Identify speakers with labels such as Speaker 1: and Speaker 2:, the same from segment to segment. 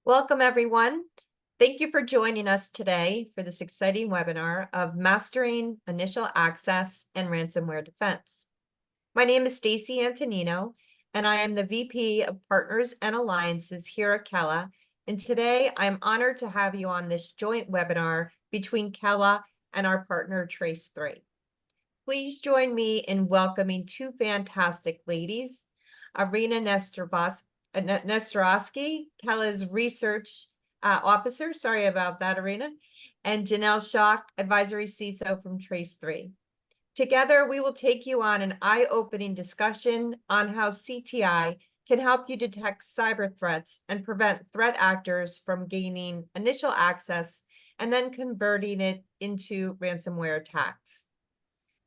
Speaker 1: Welcome, everyone. Thank you for joining us today for this exciting webinar of Mastering Initial Access and Ransomware Defense. My name is Stacy Antonino, and I am the VP of Partners and Alliances here at Kella. And today I'm honored to have you on this joint webinar between Kella and our partner Trace3. Please join me in welcoming two fantastic ladies, Irina Nestorowski, Kella's research officer, sorry about that, Irina, and Janelle Schock, advisory CISO from Trace3. Together, we will take you on an eye-opening discussion on how CTI can help you detect cyber threats and prevent threat actors from gaining initial access and then converting it into ransomware attacks.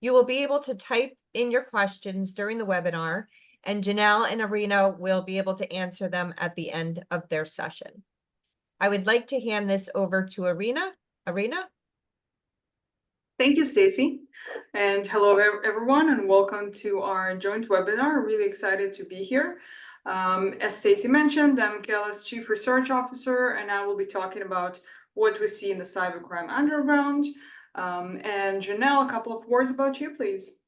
Speaker 1: You will be able to type in your questions during the webinar, and Janelle and Irina will be able to answer them at the end of their session. I would like to hand this over to Irina. Irina?
Speaker 2: Thank you, Stacy. And hello, everyone, and welcome to our joint webinar. Really excited to be here. As Stacy mentioned, I'm Kella's Chief Research Officer, and I will be talking about what we see in the cybercrime underground. And Janelle, a couple of words about you, please.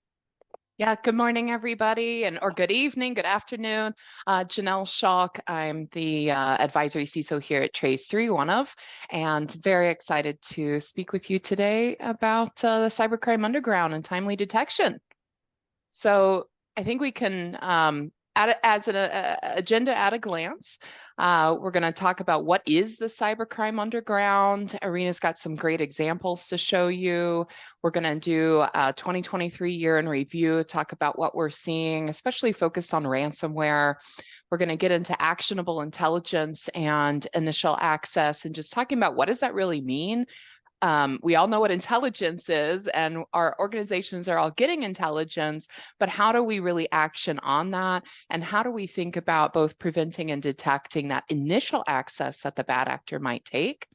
Speaker 3: Yeah, good morning, everybody, or good evening, good afternoon. Janelle Schock, I'm the advisory CISO here at Trace3, one of, and very excited to speak with you today about the cybercrime underground and timely detection. So I think we can, as an agenda at a glance, we're going to talk about what is the cybercrime underground. Irina's got some great examples to show you. We're going to do a 2023 year in review, talk about what we're seeing, especially focused on ransomware. We're going to get into actionable intelligence and initial access and just talking about what does that really mean. We all know what intelligence is, and our organizations are all getting intelligence, but how do we really action on that? And how do we think about both preventing and detecting that initial access that the bad actor might take?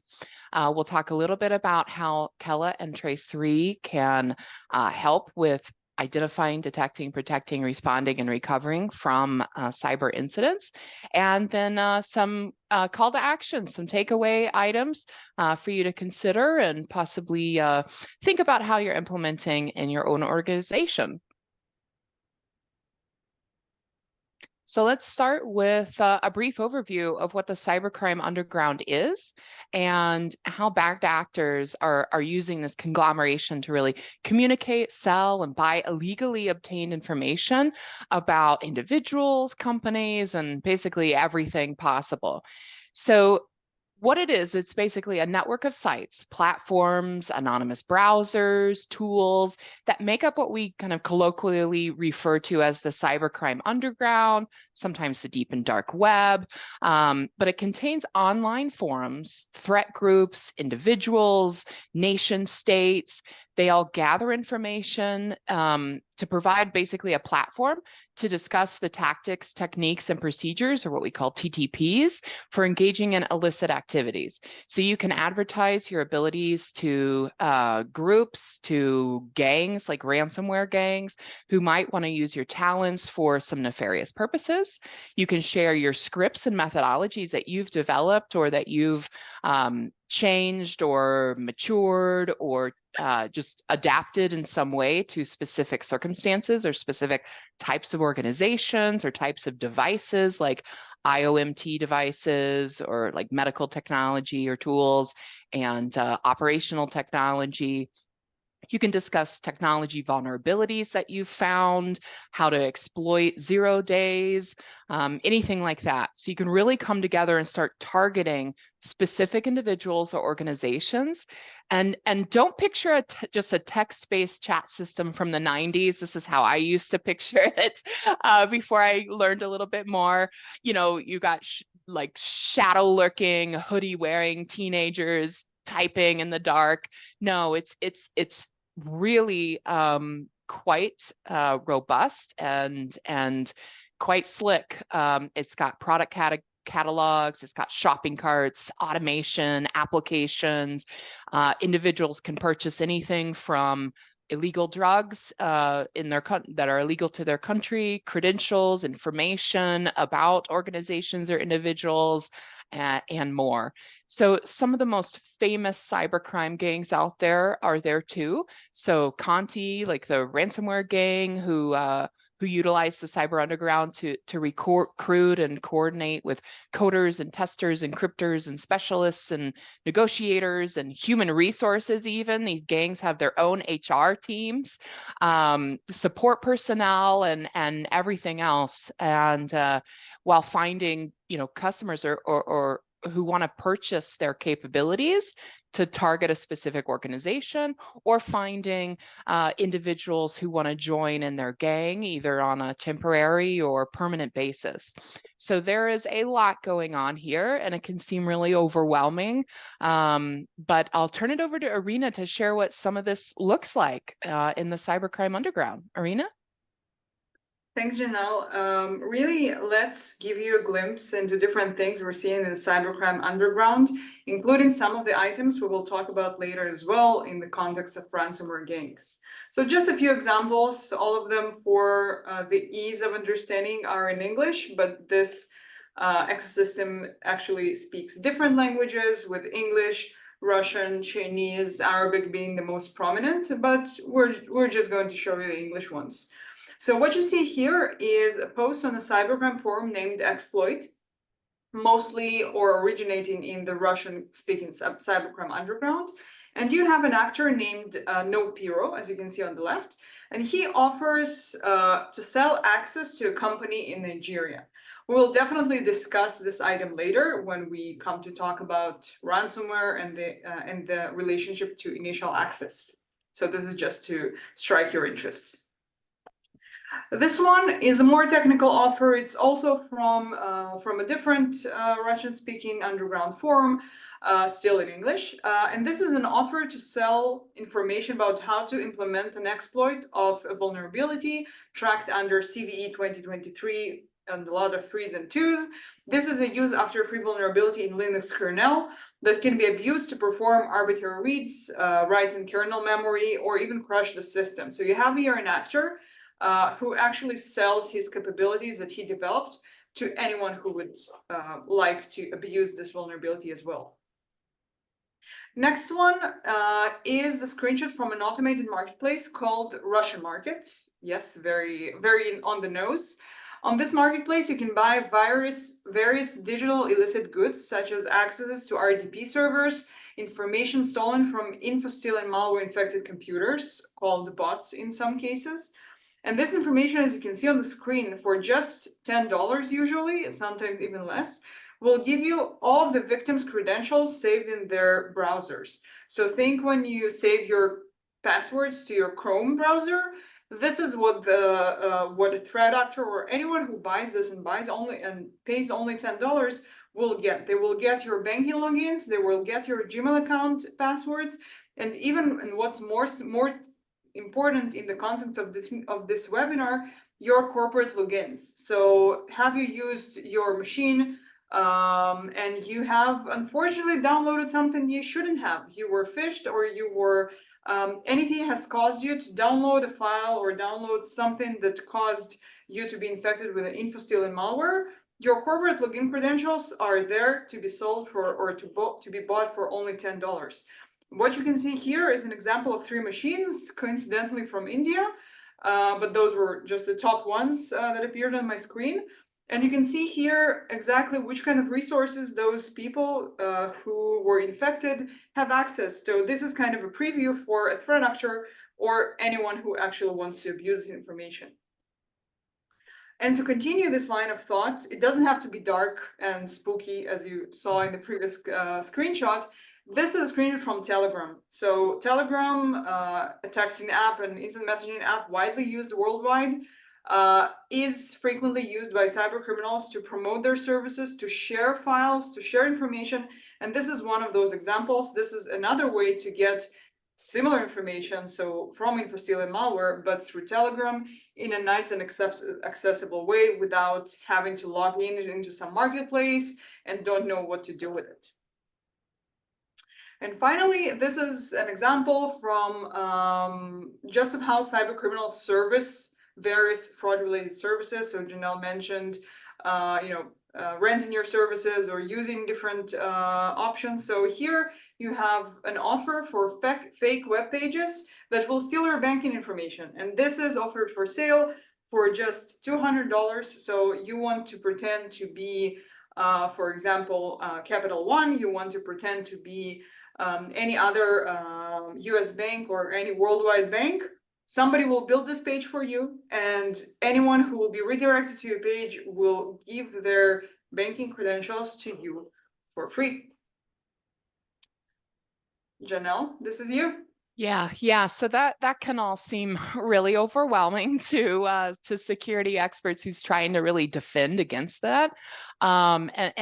Speaker 3: We'll talk a little bit about how Kella and Trace3 can help with identifying, detecting, protecting, responding, and recovering from cyber incidents. And then some call to action, some takeaway items for you to consider and possibly think about how you're implementing in your own organization. So let's start with a brief overview of what the cybercrime underground is and how bad actors are using this conglomeration to really communicate, sell, and buy illegally obtained information about individuals, companies, and basically everything possible. So what it is, it's basically a network of sites, platforms, anonymous browsers, tools that make up what we kind of colloquially refer to as the cybercrime underground, sometimes the deep and dark web, but it contains online forums, threat groups, individuals, nation states. They all gather information to provide basically a platform to discuss the tactics, techniques, and procedures, or what we call TTPs, for engaging in illicit activities. So you can advertise your abilities to groups, to gangs, like ransomware gangs, who might want to use your talents for some nefarious purposes. You can share your scripts and methodologies that you've developed or that you've changed or matured or just adapted in some way to specific circumstances or specific types of organizations or types of devices like IoMT devices or like medical technology or tools and operational technology. You can discuss technology vulnerabilities that you've found, how to exploit 0 days, anything like that. So you can really come together and start targeting specific individuals or organizations. And don't picture just a text-based chat system from the 90s. This is how I used to picture it before I learned a little bit more. You know, you got like shadow lurking, hoodie wearing teenagers typing in the dark. No, it's really quite robust and quite slick. It's got product catalogs, it's got shopping carts, automation, applications. Individuals can purchase anything from illegal drugs that are illegal to their country, credentials, information about organizations or individuals, and more. So some of the most famous cybercrime gangs out there are there too. So Conti, like the ransomware gang, who utilize the cyber underground to recruit and coordinate with coders and testers and encryptors and specialists and negotiators and human resources. Even these gangs have their own HR teams, support personnel, and everything else. And while finding, customers or who want to purchase their capabilities to target a specific organization, or finding individuals who want to join in their gang, either on a temporary or permanent basis. So there is a lot going on here, and it can seem really overwhelming. But I'll turn it over to Irina to share what some of this looks like in the cybercrime underground. Irina?
Speaker 2: Thanks, Janelle. Really, let's give you a glimpse into different things we're seeing in the cybercrime underground, including some of the items we will talk about later as well in the context of ransomware gangs. So just a few examples, all of them for the ease of understanding are in English, but this ecosystem actually speaks different languages, with English, Russian, Chinese, Arabic being the most prominent, but we're just going to show you the English ones. So what you see here is a post on a cybercrime forum named Exploit, mostly or originating in the Russian-speaking cybercrime underground. And you have an actor named No Piro, as you can see on the left, and he offers to sell access to a company in Nigeria. We'll definitely discuss this item later when we come to talk about ransomware and the relationship to initial access. So this is just to strike your interest. This one is a more technical offer. It's also from a different Russian-speaking underground forum, still in English. And this is an offer to sell information about how to implement an exploit of a vulnerability tracked under CVE 2023 and a lot of 3s and 2s. This is a use after free vulnerability in Linux kernel that can be abused to perform arbitrary reads, writes in kernel memory, or even crash the system. So you have here an actor who actually sells his capabilities that he developed to anyone who would like to abuse this vulnerability as well. Next one is a screenshot from an automated marketplace called Russian Market. Yes, very, very on the nose. On this marketplace, you can buy various digital illicit goods, such as accesses to RDP servers, information stolen from info-steal and malware-infected computers, called bots in some cases. And this information, as you can see on the screen, for just $10 usually, sometimes even less, will give you all of the victims' credentials saved in their browsers. So think when you save your passwords to your Chrome browser, this is what a threat actor or anyone who buys this and pays only $10 will get. They will get your banking logins, they will get your Gmail account passwords, and even, and what's more important in the context of this webinar, your corporate logins. So have you used your machine and you have unfortunately downloaded something you shouldn't have? You were phished, or you were anything has caused you to download a file or download something that caused you to be infected with an info-steal and malware. Your corporate login credentials are there to be sold for, or to be bought for only $10. What you can see here is an example of 3 machines, coincidentally from India, but those were just the top ones that appeared on my screen. And you can see here exactly which kind of resources those people who were infected have access to. This is kind of a preview for a threat actor or anyone who actually wants to abuse the information. And to continue this line of thought, it doesn't have to be dark and spooky as you saw in the previous screenshot. This is a screenshot from Telegram. So Telegram, a texting app and instant messaging app widely used worldwide, is frequently used by cyber criminals to promote their services, to share files, to share information. And this is one of those examples. This is another way to get similar information, so from info-steal and malware, but through Telegram in a nice and accessible way without having to log into some marketplace and don't know what to do with it. And finally, this is an example from just of how cyber criminals service various fraud-related services. So Janelle mentioned, renting your services or using different options. So here you have an offer for fake web pages that will steal your banking information. And this is offered for sale for just $200. So you want to pretend to be, for example, Capital One, you want to pretend to be any other US bank or any worldwide bank. Somebody will build this page for you, and anyone who will be redirected to your page will give their banking credentials to you for free. Janelle, this is you.
Speaker 3: Yeah. So that can all seem really overwhelming to security experts who's trying to really defend against that. And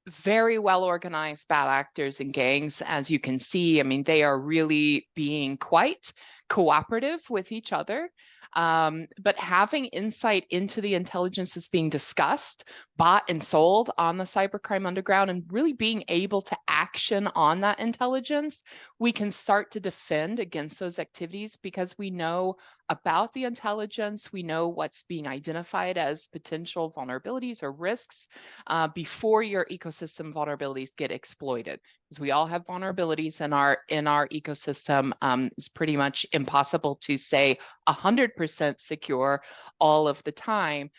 Speaker 3: very well organized bad actors and gangs, as you can see. I mean, they are really being quite cooperative with each other. But having insight into the intelligence that's being discussed, bought and sold on the cybercrime underground, and really being able to action on that intelligence, we can start to defend against those activities because we know about the intelligence, we know what's being identified as potential vulnerabilities or risks before your ecosystem vulnerabilities get exploited. Because we all have vulnerabilities in our ecosystem. It's pretty much impossible to say 100% secure all of the time.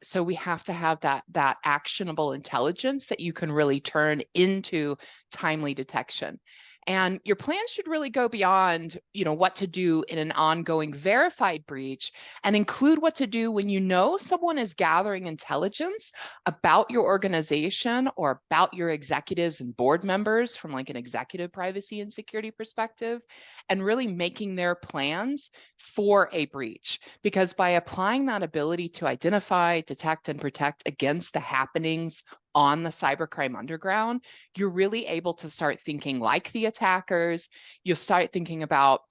Speaker 3: So we have to have that actionable intelligence that you can really turn into timely detection. And your plan should really go beyond, what to do in an ongoing verified breach, and include what to do when you know someone is gathering intelligence about your organization or about your executives and board members from like an executive privacy and security perspective, and really making their plans for a breach. Because by applying that ability to identify, detect, and protect against the happenings on the cybercrime underground, you're really able to start thinking like the attackers. You'll start thinking about,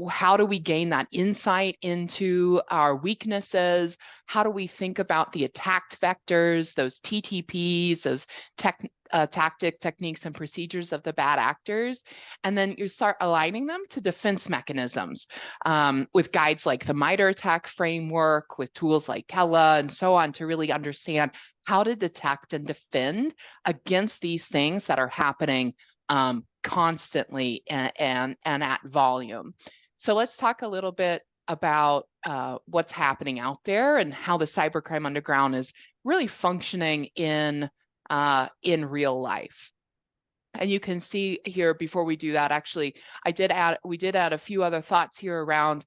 Speaker 3: how do we gain that insight into our weaknesses? How do we think about the attacked vectors, those TTPs, those tactics, techniques, and procedures of the bad actors? And then you start aligning them to defense mechanisms with guides like the MITRE ATT&CK framework, with tools like Kella and so on, to really understand how to detect and defend against these things that are happening constantly and at volume. So let's talk a little bit about what's happening out there and how the cybercrime underground is really functioning in real life. And you can see here, before we do that, actually, we did add a few other thoughts here around,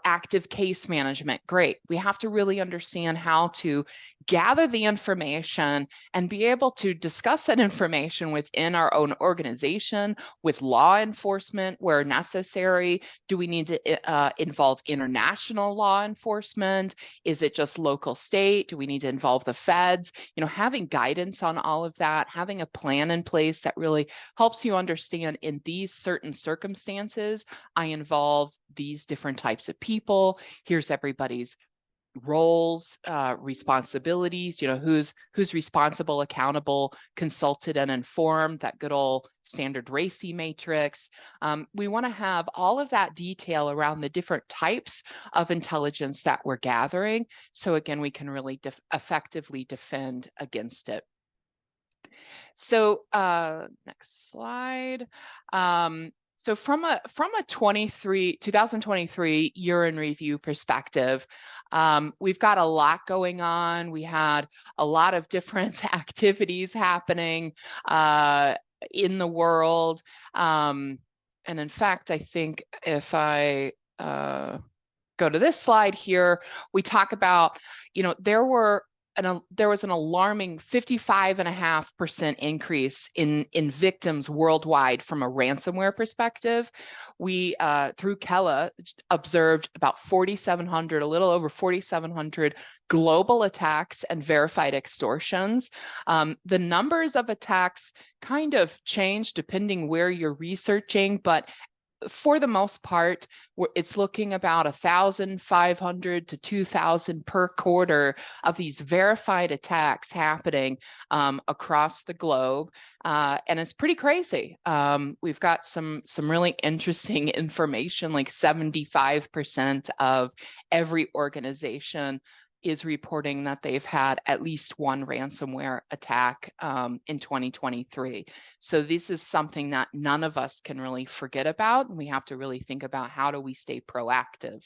Speaker 3: active case management. Great. We have to really understand how to gather the information and be able to discuss that information within our own organization, with law enforcement where necessary. Do we need to involve international law enforcement? Is it just local state? Do we need to involve the feds? Having guidance on all of that, having a plan in place that really helps you understand, in these certain circumstances, I involve these different types of people. Here's everybody's roles, responsibilities, who's responsible, accountable, consulted, and informed, that good old standard RACI matrix. We want to have all of that detail around the different types of intelligence that we're gathering. So again, we can really effectively defend against it. So next slide. So from a 2023 year in review perspective, we've got a lot going on. We had a lot of different activities happening in the world. And in fact, I think if I go to this slide here, we talk about, there was an alarming 55.5% increase in victims worldwide from a ransomware perspective. We, through Kella, observed about 4,700, a little over 4,700 global attacks and verified extortions. The numbers of attacks kind of change depending where you're researching, but for the most part, it's looking about 1,500 to 2,000 per quarter of these verified attacks happening across the globe, and it's pretty crazy. We've got some really interesting information, like 75% of every organization is reporting that they've had at least one ransomware attack in 2023. So this is something that none of us can really forget about, and we have to really think about how do we stay proactive.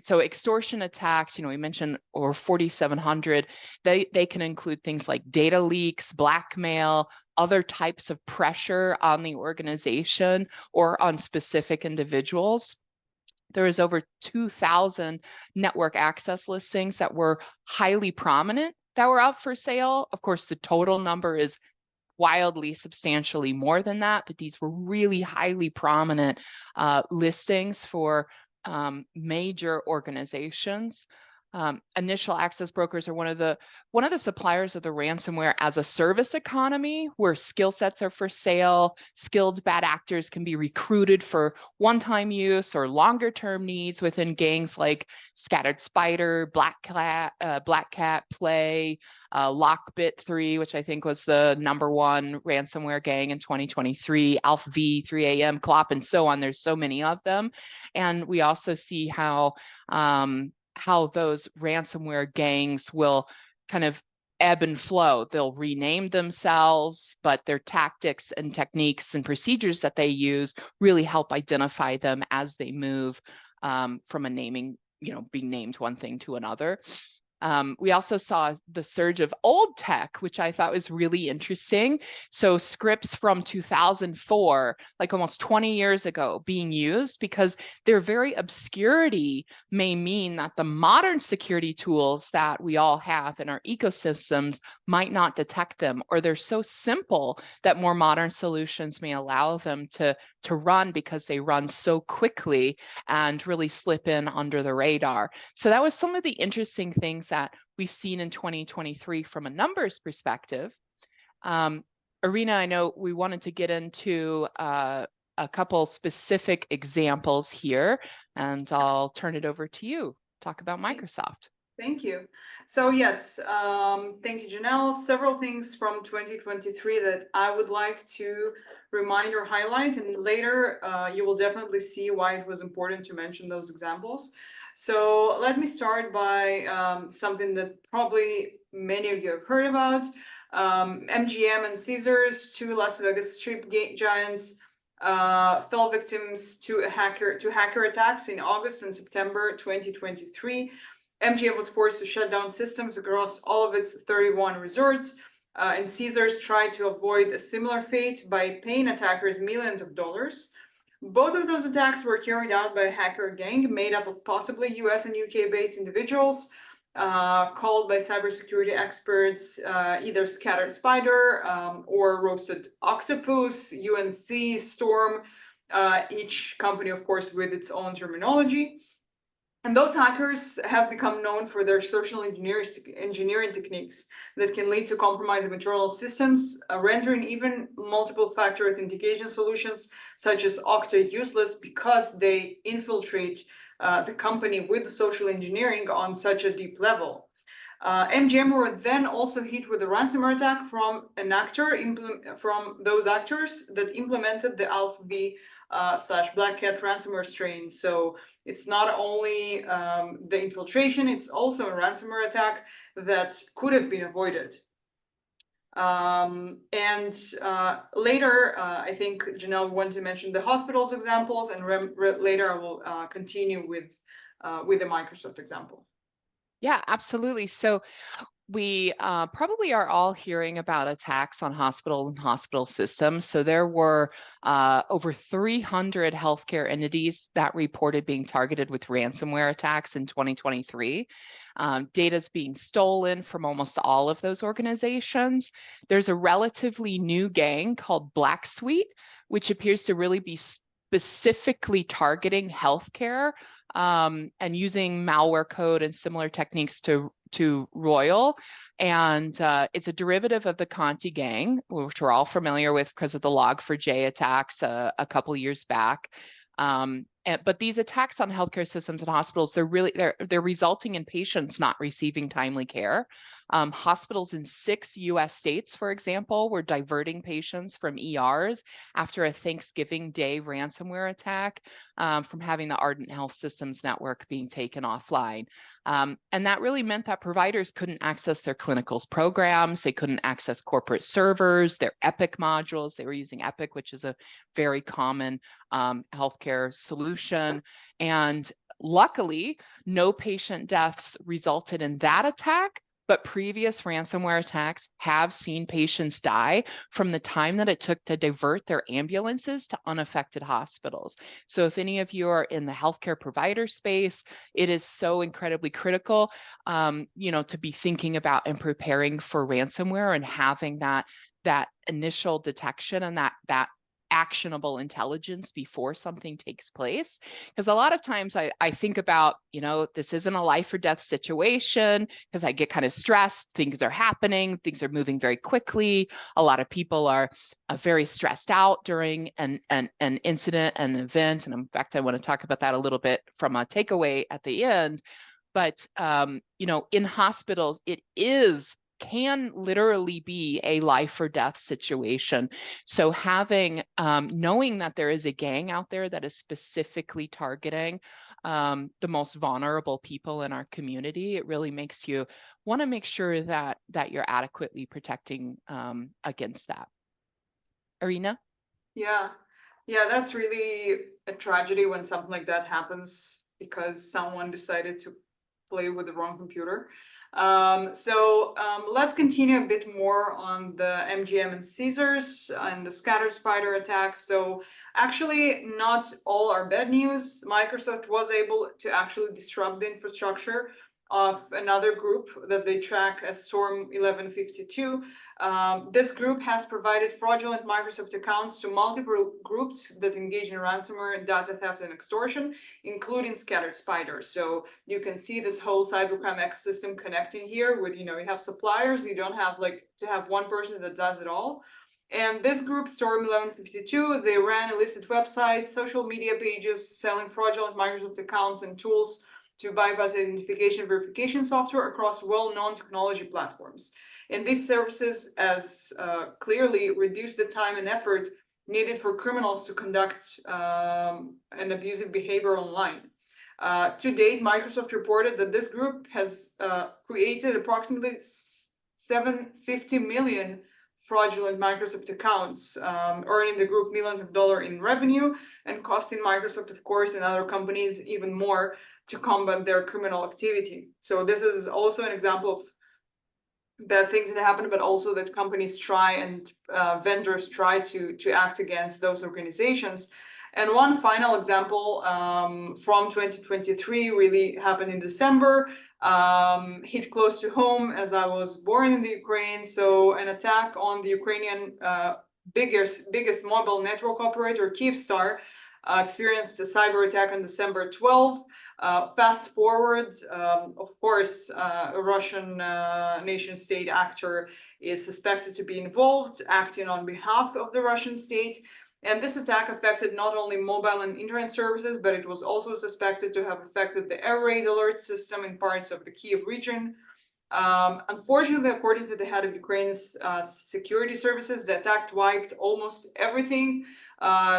Speaker 3: So extortion attacks, we mentioned over 4,700, they can include things like data leaks, blackmail, other types of pressure on the organization or on specific individuals. There was over 2,000 network access listings that were highly prominent that were up for sale. Of course, the total number is wildly substantially more than that, but these were really highly prominent listings for major organizations. Initial access brokers are one of the suppliers of the ransomware as a service economy, where skill sets are for sale. Skilled bad actors can be recruited for one-time use or longer-term needs within gangs like Scattered Spider, Black Cat Play, Lockbit 3, which I think was the '1 ransomware gang in 2023, Alpha V, 3AM, Clop, and so on. There's so many of them. And we also see how those ransomware gangs will kind of ebb and flow. They'll rename themselves, but their tactics and techniques and procedures that they use really help identify them as they move from a naming, being named one thing to another. We also saw the surge of old tech, which I thought was really interesting. So scripts from 2004, like almost 20 years ago, being used because their very obscurity may mean that the modern security tools that we all have in our ecosystems might not detect them, or they're so simple that more modern solutions may allow them to run because they run so quickly and really slip in under the radar. So that was some of the interesting things that we've seen in 2023 from a numbers perspective. Irina, I know we wanted to get into a couple specific examples here, and I'll turn it over to you. Talk about Microsoft.
Speaker 2: Thank you. So yes, thank you, Janelle. Several things from 2023 that I would like to remind or highlight, and later you will definitely see why it was important to mention those examples. So let me start by something that probably many of you have heard about. MGM and Caesars, two Las Vegas Strip giants, fell victims to hacker attacks in August and September 2023. MGM was forced to shut down systems across all of its 31 resorts, and Caesars tried to avoid a similar fate by paying attackers millions of dollars. Both of those attacks were carried out by a hacker gang made up of possibly US and UK-based individuals, called by cybersecurity experts either Scattered Spider or Roasted Octopus, UNC, Storm, each company, of course, with its own terminology. And those hackers have become known for their social engineering techniques that can lead to compromise of internal systems, rendering even multiple factor authentication solutions such as Okta useless because they infiltrate the company with social engineering on such a deep level. MGM were then also hit with a ransomware attack from those actors that implemented the Alpha V / Black Cat ransomware strain. So it's not only the infiltration, it's also a ransomware attack that could have been avoided. Later, I think Janelle wanted to mention the hospitals examples, and later I will continue with the Microsoft example.
Speaker 3: Yeah, absolutely. So we probably are all hearing about attacks on hospitals and hospital systems. So there were over 300 healthcare entities that reported being targeted with ransomware attacks in 2023. Data is being stolen from almost all of those organizations. There's a relatively new gang called Black Suite, which appears to really be specifically targeting healthcare and using malware code and similar techniques to Royal. And it's a derivative of the Conti gang, which we're all familiar with because of the Log4j attacks a couple years back. But these attacks on healthcare systems and hospitals, they're resulting in patients not receiving timely care. Hospitals in 6 US states, for example, were diverting patients from ERs after a Thanksgiving Day ransomware attack, from having the Ardent Health Systems network being taken offline. And that really meant that providers couldn't access their clinicals programs, they couldn't access corporate servers, their Epic modules. They were using Epic, which is a very common healthcare solution. And luckily, no patient deaths resulted in that attack, but previous ransomware attacks have seen patients die from the time that it took to divert their ambulances to unaffected hospitals. So if any of you are in the healthcare provider space, it is so incredibly critical, to be thinking about and preparing for ransomware and having that initial detection and that actionable intelligence before something takes place. Because a lot of times I think about, this isn't a life or death situation, because I get kind of stressed, things are happening, things are moving very quickly. A lot of people are very stressed out during an incident, an event. And in fact, I want to talk about that a little bit from a takeaway at the end. But, in hospitals, it can literally be a life or death situation. So having, knowing that there is a gang out there that is specifically targeting the most vulnerable people in our community, it really makes you want to make sure that you're adequately protecting against that. Irina?
Speaker 2: Yeah, that's really a tragedy when something like that happens because someone decided to play with the wrong computer. Let's continue a bit more on the MGM and Caesars and the scattered spider attacks. So actually, not all are bad news. Microsoft was able to actually disrupt the infrastructure of another group that they track as Storm 1152. This group has provided fraudulent Microsoft accounts to multiple groups that engage in ransomware, data theft, and extortion, including scattered spiders. So you can see this whole cybercrime ecosystem connecting here with, you have suppliers, you don't have to have one person that does it all. And this group, Storm 1152, they ran illicit websites, social media pages, selling fraudulent Microsoft accounts and tools to bypass identification verification software across well-known technology platforms. And these services clearly reduce the time and effort needed for criminals to conduct an abusive behavior online. To date, Microsoft reported that this group has created approximately 750 million fraudulent Microsoft accounts, earning the group millions of dollars in revenue and costing Microsoft, of course, and other companies even more to combat their criminal activity. So this is also an example of bad things that happen, but also that companies try and vendors try to act against those organizations. And one final example from 2023 really happened in December, hit close to home as I was born in the Ukraine. So an attack on the Ukrainian biggest mobile network operator, Kyivstar, experienced a cyber attack on December 12th. Fast forward, of course, a Russian nation state actor is suspected to be involved, acting on behalf of the Russian state. And this attack affected not only mobile and internet services, but it was also suspected to have affected the air raid alert system in parts of the Kyiv region. Unfortunately, according to the head of Ukraine's security services, the attack wiped almost everything.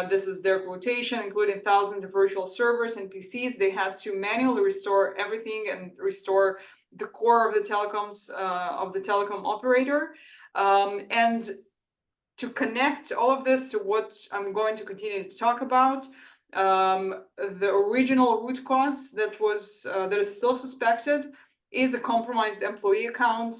Speaker 2: This is their quotation, including thousands of virtual servers and PCs. They had to manually restore everything and restore the core of the telecom operator. And to connect all of this to what I'm going to continue to talk about, the original root cause that is still suspected is a compromised employee account,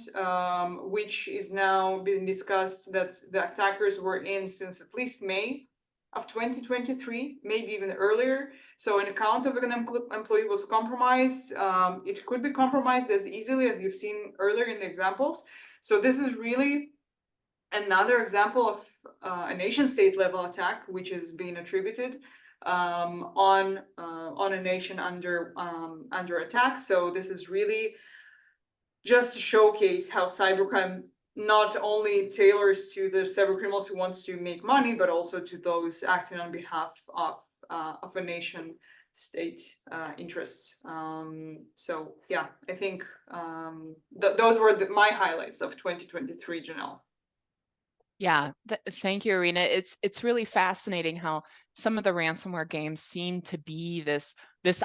Speaker 2: which is now being discussed that the attackers were in since at least May of 2023, maybe even earlier. So an account of an employee was compromised. It could be compromised as easily as you've seen earlier in the examples. So this is really another example of a nation state level attack, which is being attributed on a nation under attack. So this is really just to showcase how cybercrime not only tailors to the cybercriminals who wants to make money, but also to those acting on behalf of a nation state interests. So yeah, I think those were my highlights of 2023, Janelle.
Speaker 3: Yeah, thank you, Irina. It's really fascinating how some of the ransomware games seem to be this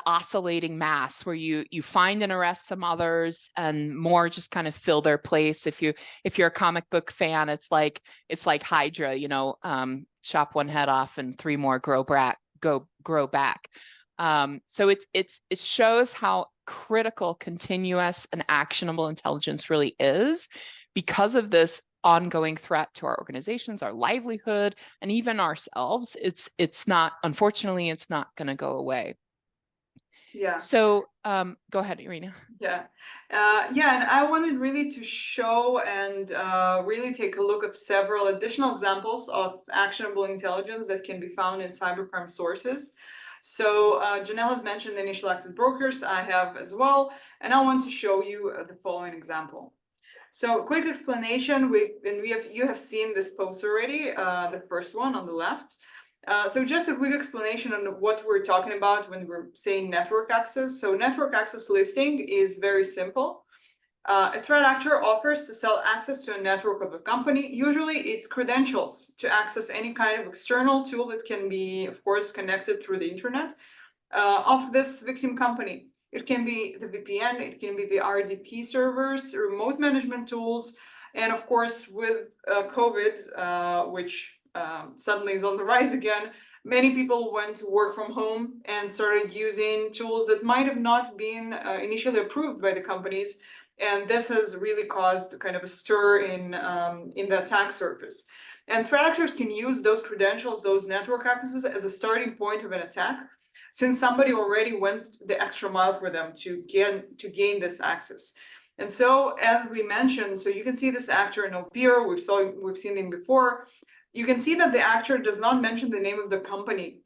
Speaker 3: oscillating mass where you find and arrest some others and more just kind of fill their place. If you're a comic book fan, it's like Hydra, chop one head off and three more grow back. So it shows how critical continuous and actionable intelligence really is because of this ongoing threat to our organizations, our livelihood, and even ourselves. It's not, unfortunately, it's not going to go away.
Speaker 2: Yeah.
Speaker 3: So go ahead, Irina.
Speaker 2: Yeah. And I wanted really to show and really take a look at several additional examples of actionable intelligence that can be found in cybercrime sources. So Janelle has mentioned initial access brokers. I have as well, and I want to show you the following example. So quick explanation, you have seen this post already, the first one on the left. So just a quick explanation on what we're talking about when we're saying network access. So network access listing is very simple. A threat actor offers to sell access to a network of a company. Usually it's credentials to access any kind of external tool that can be, of course, connected through the internet of this victim company. It can be the VPN, it can be the RDP servers, remote management tools, and of course with COVID, which suddenly is on the rise again, many people went to work from home and started using tools that might have not been initially approved by the companies, and this has really caused kind of a stir in the attack surface. And threat actors can use those credentials, those network accesses, as a starting point of an attack, since somebody already went the extra mile for them to gain this access. And so, as we mentioned, so you can see this actor no peer. We've seen him before. You can see that the actor does not mention the name of the company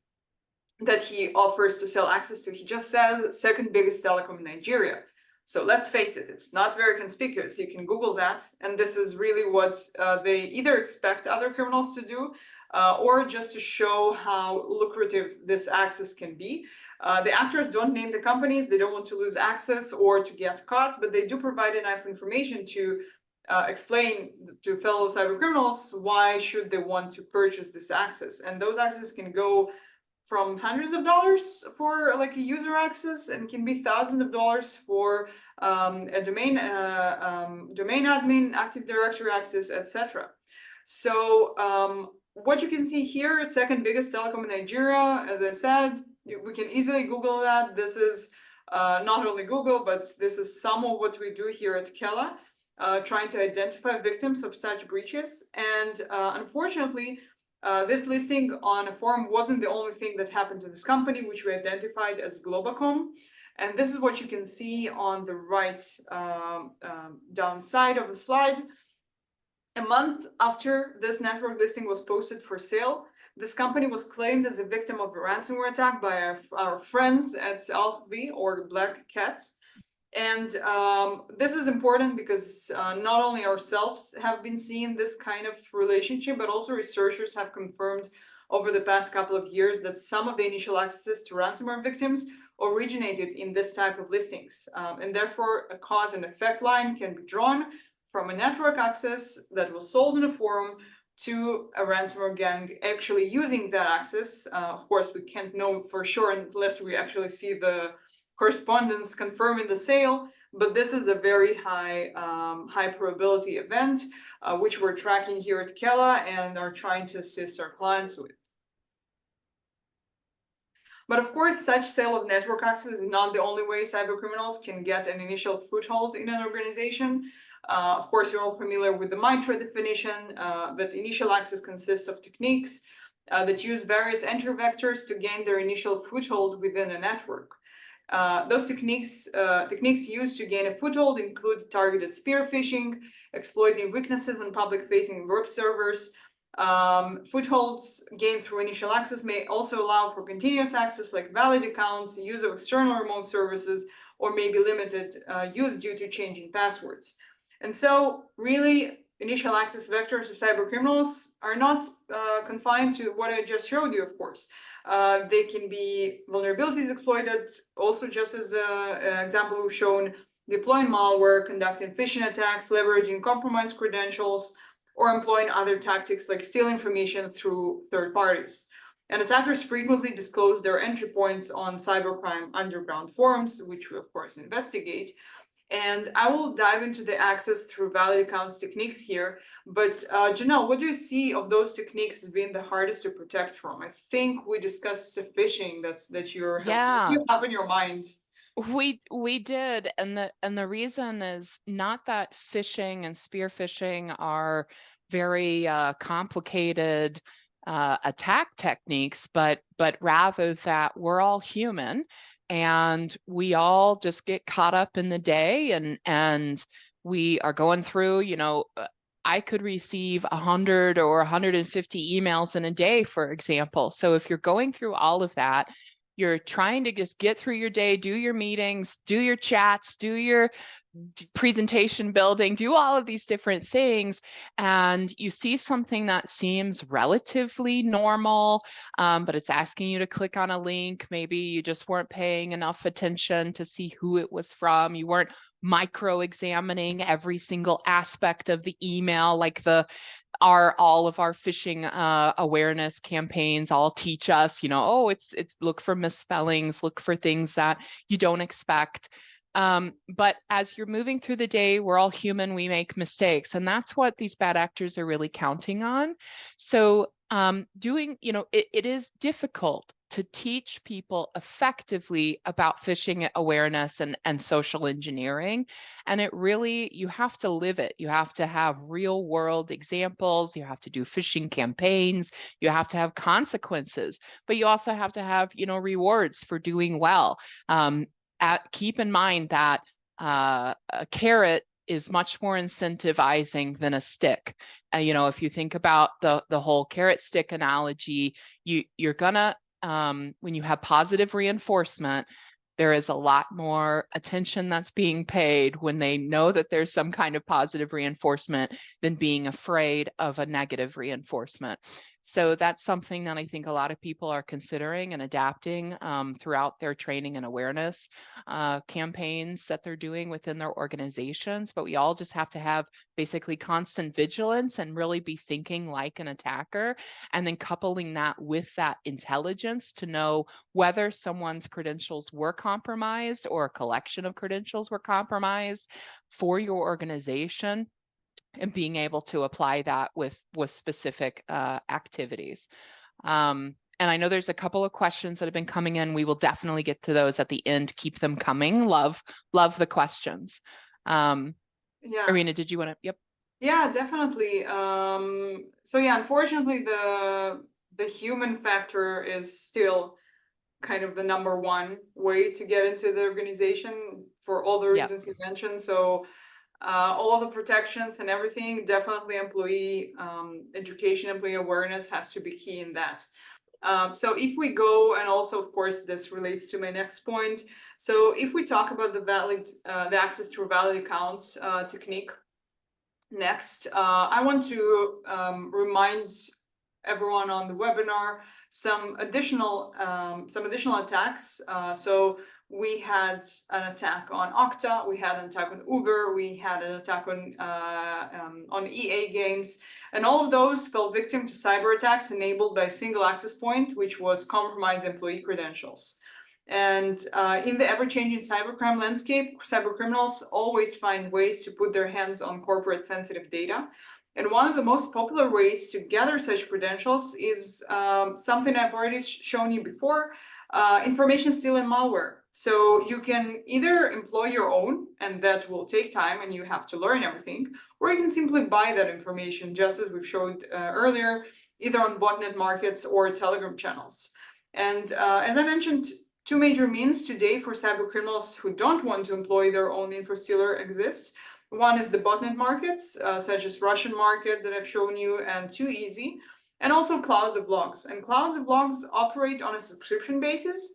Speaker 2: that he offers to sell access to. He just says second biggest telecom in Nigeria. So let's face it, it's not very conspicuous. You can Google that, and this is really what they either expect other criminals to do, or just to show how lucrative this access can be. The actors don't name the companies, they don't want to lose access or to get caught, but they do provide enough information to explain to fellow cybercriminals why should they want to purchase this access. And those access can go from hundreds of dollars for like a user access, and can be thousands of dollars for a domain admin, Active Directory access, etc. So what you can see here is second biggest telecom in Nigeria. As I said, we can easily Google that. This is not only Google, but this is some of what we do here at Kela, trying to identify victims of such breaches. And unfortunately, this listing on a forum wasn't the only thing that happened to this company, which we identified as Globacom. And this is what you can see on the right downside of the slide. A month after this network listing was posted for sale, this company was claimed as a victim of a ransomware attack by our friends at Alpha or Black Cat. And this is important because not only ourselves have been seeing this kind of relationship, but also researchers have confirmed over the past couple of years that some of the initial access to ransomware victims originated in this type of listings. And therefore, a cause and effect line can be drawn from a network access that was sold in a forum to a ransomware gang actually using that access. Of course, we can't know for sure unless we actually see the correspondence confirming the sale, but this is a very high probability event, which we're tracking here at Kela and are trying to assist our clients with. But of course, such sale of network access is not the only way cybercriminals can get an initial foothold in an organization. Of course, you're all familiar with the MITRE definition, that initial access consists of techniques that use various entry vectors to gain their initial foothold within a network. Those techniques used to gain a foothold include targeted spear phishing, exploiting weaknesses in public-facing web servers. Footholds gained through initial access may also allow for continuous access, like valid accounts, use of external remote services, or maybe limited use due to changing passwords. And so, really, initial access vectors of cybercriminals are not confined to what I just showed you, of course. They can be vulnerabilities exploited. Also, just as an example we've shown, deploying malware, conducting phishing attacks, leveraging compromised credentials, or employing other tactics like stealing information through third parties. And attackers frequently disclose their entry points on cybercrime underground forums, which we of course investigate. And I will dive into the access through valid accounts techniques here. But Janelle, what do you see of those techniques as being the hardest to protect from? I think we discussed the phishing that you have in your mind.
Speaker 3: We did, and the reason is not that phishing and spear phishing are very complicated attack techniques, but rather that we're all human and we all just get caught up in the day, and we are going through, I could receive 100 or 150 emails in a day, for example. So if you're going through all of that, you're trying to just get through your day, do your meetings, do your chats, do your presentation building, do all of these different things, and you see something that seems relatively normal, but it's asking you to click on a link. Maybe you just weren't paying enough attention to see who it was from. You weren't micro-examining every single aspect of the email, like all of our phishing awareness campaigns all teach us, it's look for misspellings, look for things that you don't expect. But as you're moving through the day, we're all human, we make mistakes, and that's what these bad actors are really counting on. So it is difficult to teach people effectively about phishing awareness and social engineering. And you have to live it. You have to have real world examples. You have to do phishing campaigns. You have to have consequences, but you also have to have, rewards for doing well. Keep in mind that a carrot is much more incentivizing than a stick. If you think about the whole carrot stick analogy, you're gonna, when you have positive reinforcement, there is a lot more attention that's being paid when they know that there's some kind of positive reinforcement than being afraid of a negative reinforcement. So that's something that I think a lot of people are considering and adapting throughout their training and awareness campaigns that they're doing within their organizations. But we all just have to have basically constant vigilance and really be thinking like an attacker, and then coupling that with that intelligence to know whether someone's credentials were compromised or a collection of credentials were compromised for your organization, and being able to apply that with specific activities. And I know there's a couple of questions that have been coming in. We will definitely get to those at the end. Keep them coming. Love the questions.
Speaker 2: Yeah.
Speaker 3: Irina, did you want to? Yep.
Speaker 2: Yeah, definitely. So yeah, unfortunately, the human factor is still kind of the number one way to get into the organization for all the reasons you mentioned. So all the protections and everything, definitely employee education, employee awareness has to be key in that. So if we go, and also of course this relates to my next point. So if we talk about the access through valid accounts technique next, I want to remind everyone on the webinar some additional attacks. So we had an attack on Okta, we had an attack on Uber, we had an attack on EA Games, and all of those fell victim to cyber attacks enabled by a single access point, which was compromised employee credentials. And in the ever-changing cybercrime landscape, cybercriminals always find ways to put their hands on corporate sensitive data. And one of the most popular ways to gather such credentials is something I've already shown you before, information stealing malware. So you can either employ your own, and that will take time and you have to learn everything, or you can simply buy that information, just as we've showed earlier, either on botnet markets or Telegram channels. And as I mentioned, two major means today for cybercriminals who don't want to employ their own info stealer exists. One is the botnet markets, such as Russian market that I've shown you, and 2Easy, and also clouds of logs. And clouds of logs operate on a subscription basis,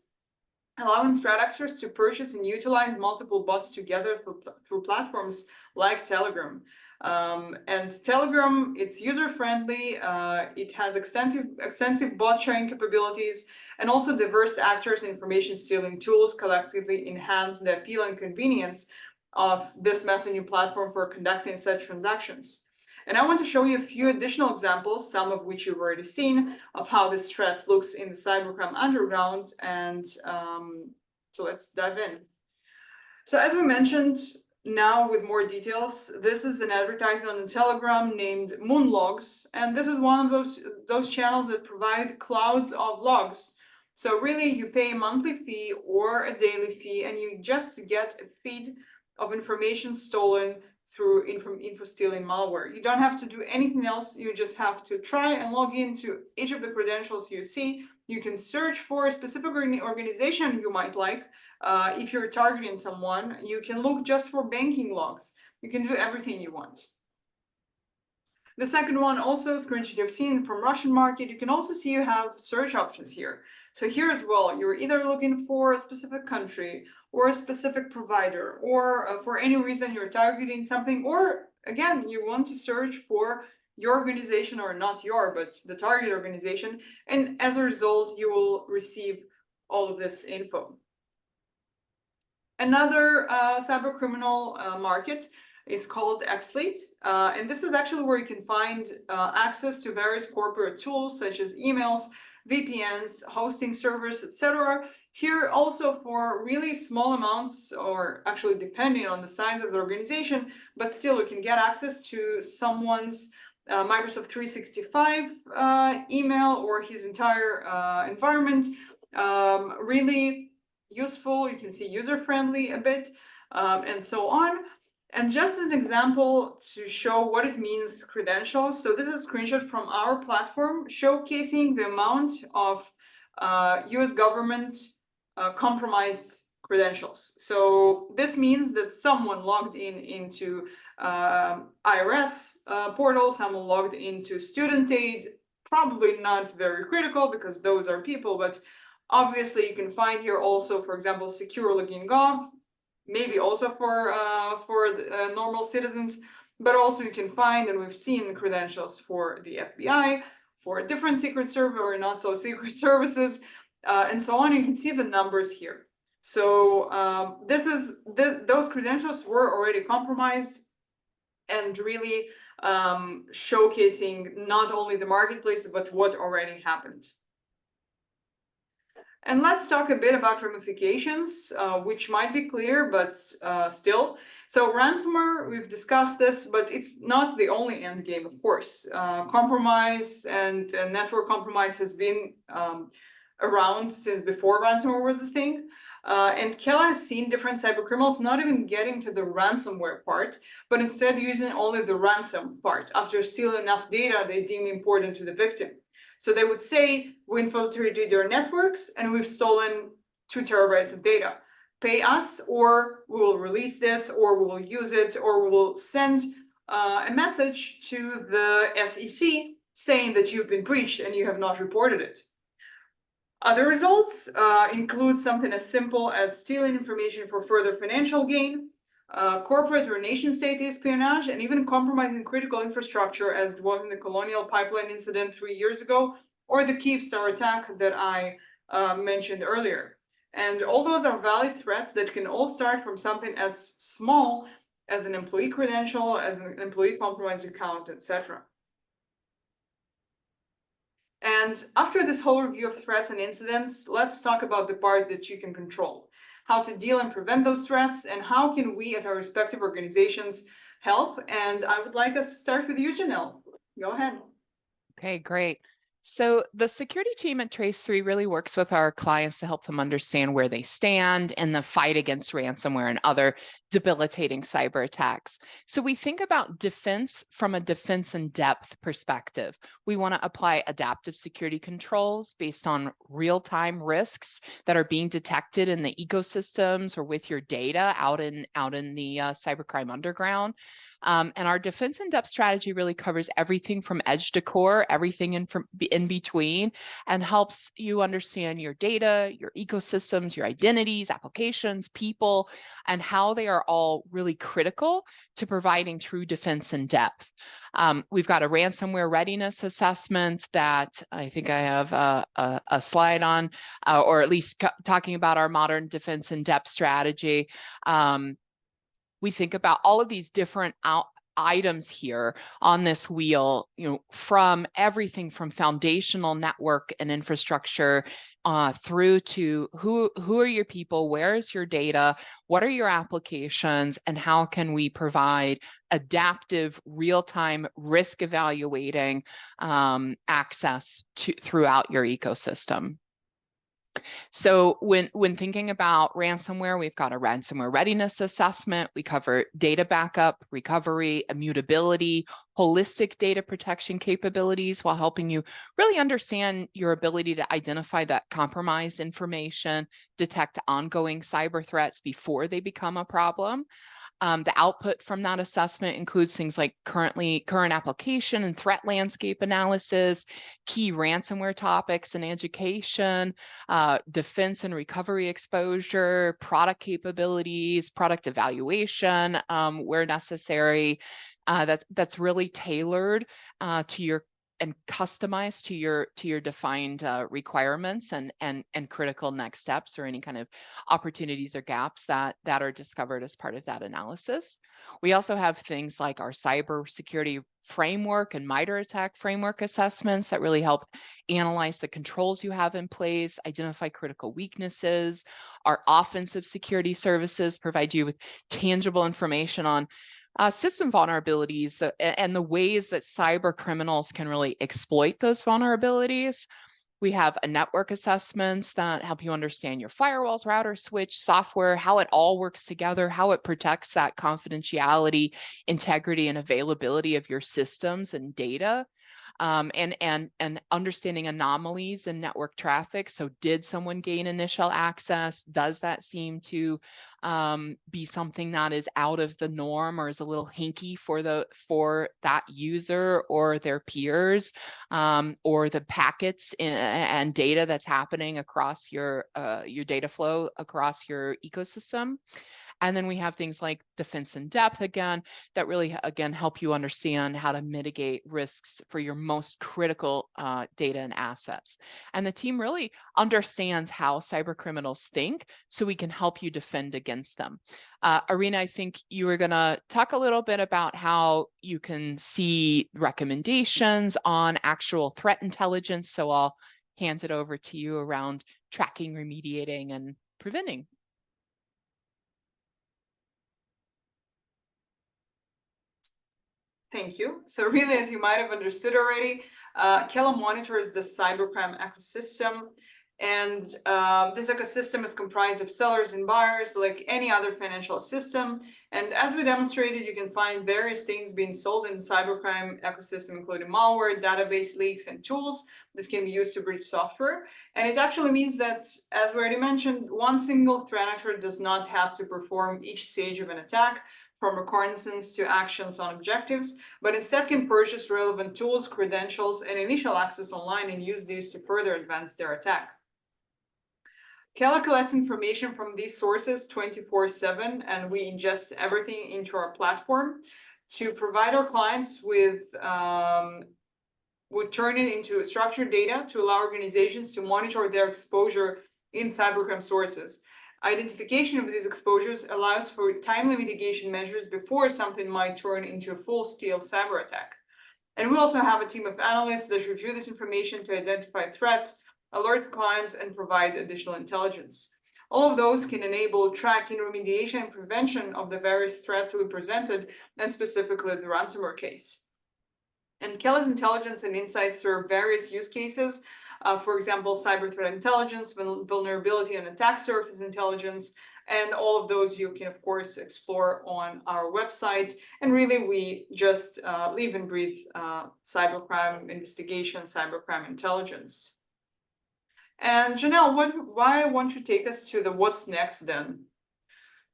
Speaker 2: allowing threat actors to purchase and utilize multiple bots together through platforms like Telegram. And Telegram, it's user-friendly. It has extensive bot sharing capabilities, and also diverse actors and information stealing tools collectively enhance the appeal and convenience of this messaging platform for conducting such transactions. And I want to show you a few additional examples, some of which you've already seen, of how this threat looks in the cybercrime underground. And so let's dive in. So as we mentioned, now with more details, this is an advertisement on Telegram named Moonlogs, and this is one of those channels that provide clouds of logs. So really, you pay a monthly fee or a daily fee, and you just get a feed of information stolen through info stealing malware. You don't have to do anything else. You just have to try and log into each of the credentials you see. You can search for a specific organization you might like. If you're targeting someone, you can look just for banking logs. You can do everything you want. The second one, also screenshot you've seen from Russian market. You can also see you have search options here. So here as well, you're either looking for a specific country or a specific provider, or for any reason you're targeting something, or again, you want to search for your organization, or not your, but the target organization. And as a result, you will receive all of this info. Another cyber criminal market is called XLead, and this is actually where you can find access to various corporate tools such as emails, VPNs, hosting servers, etc. Here also for really small amounts, or actually depending on the size of the organization, but still you can get access to someone's Microsoft 365 email or his entire environment. Really useful, you can see user-friendly a bit, and so on. And just as an example to show what it means, credentials. So this is a screenshot from our platform showcasing the amount of US government compromised credentials. So this means that someone logged into IRS portal, someone logged into student aid, probably not very critical because those are people, but obviously you can find here also, for example, secure login gov, maybe also for normal citizens, but also you can find, and we've seen credentials for the FBI, for a different secret service or not so secret services, and so on. You can see the numbers here. So those credentials were already compromised, and really showcasing not only the marketplace, but what already happened. And let's talk a bit about ramifications, which might be clear, but still. So ransomware, we've discussed this, but it's not the only end game, of course. Compromise and network compromise has been around since before ransomware was a thing. And Kela has seen different cybercriminals not even getting to the ransomware part, but instead using only the ransom part. After stealing enough data they deem important to the victim. So they would say, we infiltrated your networks and we've stolen 2 terabytes of data. Pay us, or we will release this, or we will use it, or we will send a message to the SEC saying that you've been breached and you have not reported it. Other results include something as simple as stealing information for further financial gain, corporate or nation-state espionage, and even compromising critical infrastructure, as was in the Colonial Pipeline incident 3 years ago, or the Kyivstar attack that I mentioned earlier. And all those are valid threats that can all start from something as small as an employee credential, as an employee compromised account, etc. And after this whole review of threats and incidents, let's talk about the part that you can control. How to deal and prevent those threats, and how can we at our respective organizations help. And I would like us to start with you, Janelle. Go ahead.
Speaker 3: Okay, great. So the security team at Trace3 really works with our clients to help them understand where they stand in the fight against ransomware and other debilitating cyber attacks. So we think about defense from a defense in depth perspective. We want to apply adaptive security controls based on real-time risks that are being detected in the ecosystems or with your data out in the cybercrime underground. And our defense in-depth strategy really covers everything from edge to core, everything in between, and helps you understand your data, your ecosystems, your identities, applications, people, and how they are all really critical to providing true defense in depth. We've got a ransomware readiness assessment that I think I have a slide on, or at least talking about our modern defense in depth strategy. We think about all of these different items here on this wheel, from everything from foundational network and infrastructure through to who are your people, where is your data, what are your applications, and how can we provide adaptive, real-time, risk evaluating access throughout your ecosystem. So when thinking about ransomware, we've got a ransomware readiness assessment. We cover data backup, recovery, immutability, holistic data protection capabilities, while helping you really understand your ability to identify that compromised information, detect ongoing cyber threats before they become a problem. The output from that assessment includes things like current application and threat landscape analysis, key ransomware topics and education, defense and recovery exposure, product capabilities, product evaluation where necessary. That's really tailored to your and customized to your defined requirements and critical next steps, or any kind of opportunities or gaps that are discovered as part of that analysis. We also have things like our cybersecurity framework and MITRE ATT&CK framework assessments that really help analyze the controls you have in place, identify critical weaknesses. Our offensive security services provide you with tangible information on system vulnerabilities and the ways that cyber criminals can really exploit those vulnerabilities. We have a network assessments that help you understand your firewalls, router, switch, software, how it all works together, how it protects that confidentiality, integrity, and availability of your systems and data. And understanding anomalies in network traffic. So did someone gain initial access? Does that seem to be something that is out of the norm, or is a little hinky for that user or their peers, or the packets and data that's happening across your data flow across your ecosystem? And then we have things like defense in depth, again, that really, again, help you understand how to mitigate risks for your most critical data and assets. And the team really understands how cyber criminals think, so we can help you defend against them. Irina, I think you were going to talk a little bit about how you can see recommendations on actual threat intelligence. So I'll hand it over to you around tracking, remediating, and preventing.
Speaker 2: Thank you. So really, as you might have understood already, Kela monitors the cybercrime ecosystem. And this ecosystem is comprised of sellers and buyers, like any other financial system. And as we demonstrated, you can find various things being sold in the cybercrime ecosystem, including malware, database leaks, and tools that can be used to breach software. And it actually means that, as we already mentioned, one single threat actor does not have to perform each stage of an attack, from reconnaissance to actions on objectives, but instead can purchase relevant tools, credentials, and initial access online and use these to further advance their attack. Kela collects information from these sources 24/7, and we ingest everything into our platform to provide our clients with turn it into structured data to allow organizations to monitor their exposure in cybercrime sources. Identification of these exposures allows for timely mitigation measures before something might turn into a full-scale cyber attack. And we also have a team of analysts that review this information to identify threats, alert clients, and provide additional intelligence. All of those can enable tracking, remediation, and prevention of the various threats we presented, and specifically the ransomware case. And Kela's intelligence and insights serve various use cases. For example, cyber threat intelligence, vulnerability and attack surface intelligence, and all of those you can, of course, explore on our website. And really, we just live and breathe cybercrime investigation, cybercrime intelligence. And Janelle, why won't you take us to the what's next then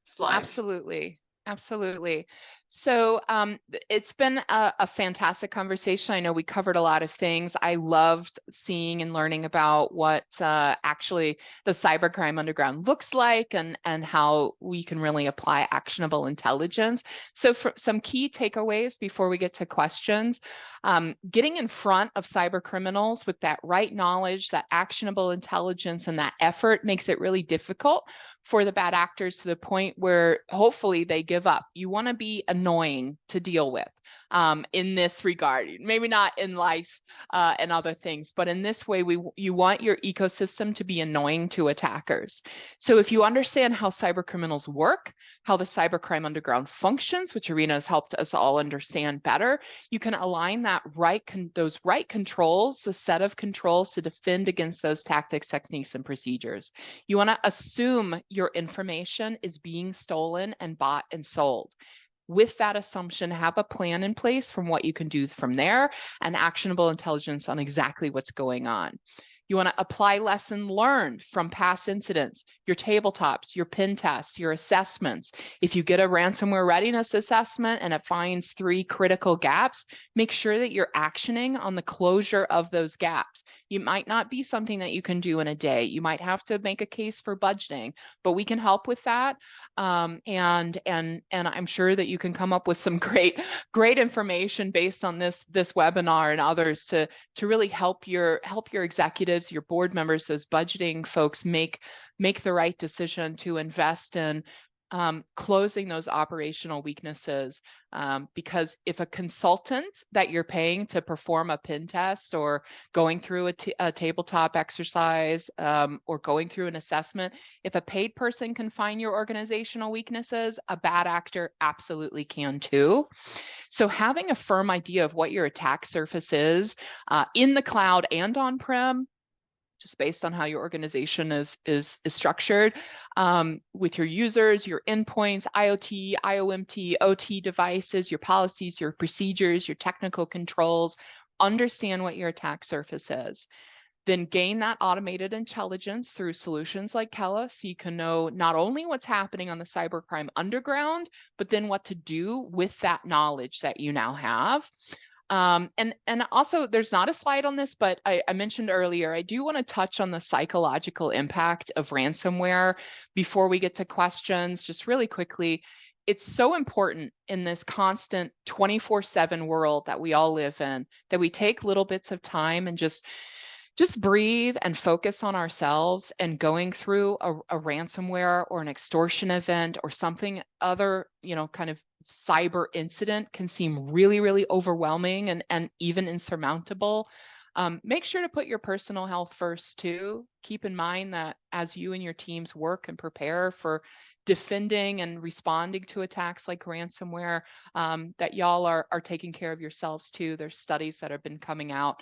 Speaker 2: slide?
Speaker 3: Absolutely. Absolutely. So it's been a fantastic conversation. I know we covered a lot of things. I loved seeing and learning about what actually the cybercrime underground looks like, and how we can really apply actionable intelligence. So for some key takeaways before we get to questions, getting in front of cyber criminals with that right knowledge, that actionable intelligence, and that effort makes it really difficult for the bad actors, to the point where hopefully they give up. You want to be annoying to deal with in this regard. Maybe not in life and other things, but in this way, you want your ecosystem to be annoying to attackers. So if you understand how cyber criminals work, how the cybercrime underground functions, which Irina has helped us all understand better, you can align that those right controls, the set of controls to defend against those tactics, techniques, and procedures. You want to assume your information is being stolen and bought and sold. With that assumption, have a plan in place from what you can do from there, and actionable intelligence on exactly what's going on. You want to apply lesson learned from past incidents, your tabletops, your pen tests, your assessments. If you get a ransomware readiness assessment and it finds 3 critical gaps, make sure that you're actioning on the closure of those gaps. You might not be something that you can do in a day. You might have to make a case for budgeting, but we can help with that. And I'm sure that you can come up with some great information based on this webinar and others to really help your executives, your board members, those budgeting folks make the right decision to invest in closing those operational weaknesses. Because if a consultant that you're paying to perform a pen test, or going through a tabletop exercise, or going through an assessment, if a paid person can find your organizational weaknesses, a bad actor absolutely can too. So having a firm idea of what your attack surface is in the cloud and on-prem, just based on how your organization is structured, with your users, your endpoints, IoT, IOMT, OT devices, your policies, your procedures, your technical controls, understand what your attack surface is. Then gain that automated intelligence through solutions like Kella, so you can know not only what's happening on the cybercrime underground, but then what to do with that knowledge that you now have. And also, there's not a slide on this, but I mentioned earlier, I do want to touch on the psychological impact of ransomware before we get to questions, just really quickly. It's so important in this constant 24/7 world that we all live in, that we take little bits of time and just breathe and focus on ourselves. And going through a ransomware or an extortion event or something other, kind of cyber incident can seem really, really overwhelming and even insurmountable. Make sure to put your personal health first too. Keep in mind that as you and your teams work and prepare for defending and responding to attacks like ransomware, that y'all are taking care of yourselves too. There's studies that have been coming out.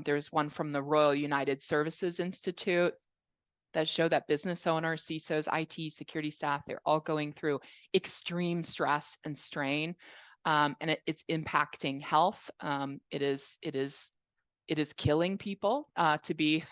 Speaker 3: There's one from the Royal United Services Institute that show that business owners, CISOs, IT, security staff, they're all going through extreme stress and strain, and it's impacting health. It is killing people, to be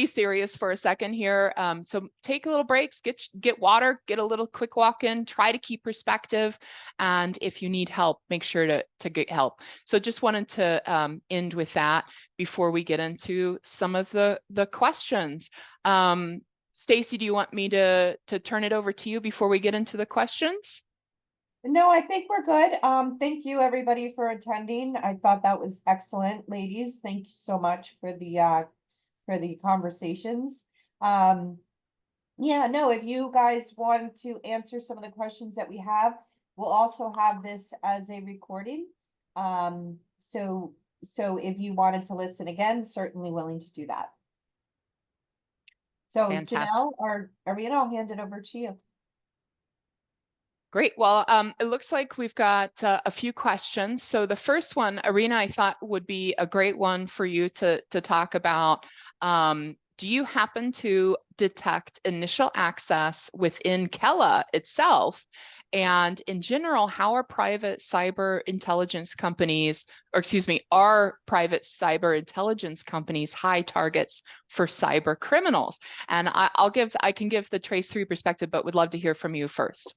Speaker 3: serious for a second here. So take a little breaks, get water, get a little quick walk in, try to keep perspective. And if you need help, make sure to get help. So just wanted to end with that before we get into some of the questions. Stacy, do you want me to turn it over to you before we get into the questions?
Speaker 1: No, I think we're good. Thank you everybody for attending. I thought that was excellent, ladies. Thank you so much for the conversations. Yeah, no, if you guys want to answer some of the questions that we have, we'll also have this as a recording. So if you wanted to listen again, certainly willing to do that. So
Speaker 3: Fantastic.
Speaker 1: Janelle or Irina, I'll hand it over to you.
Speaker 3: Great. Well, it looks like we've got a few questions. So the first one, Irina, I thought would be a great one for you to talk about. Do you happen to detect initial access within Kella itself? And in general, how are private cyber intelligence companies, or excuse me, are private cyber intelligence companies high targets for cyber criminals? And I can give the Trace 3 perspective, but would love to hear from you first.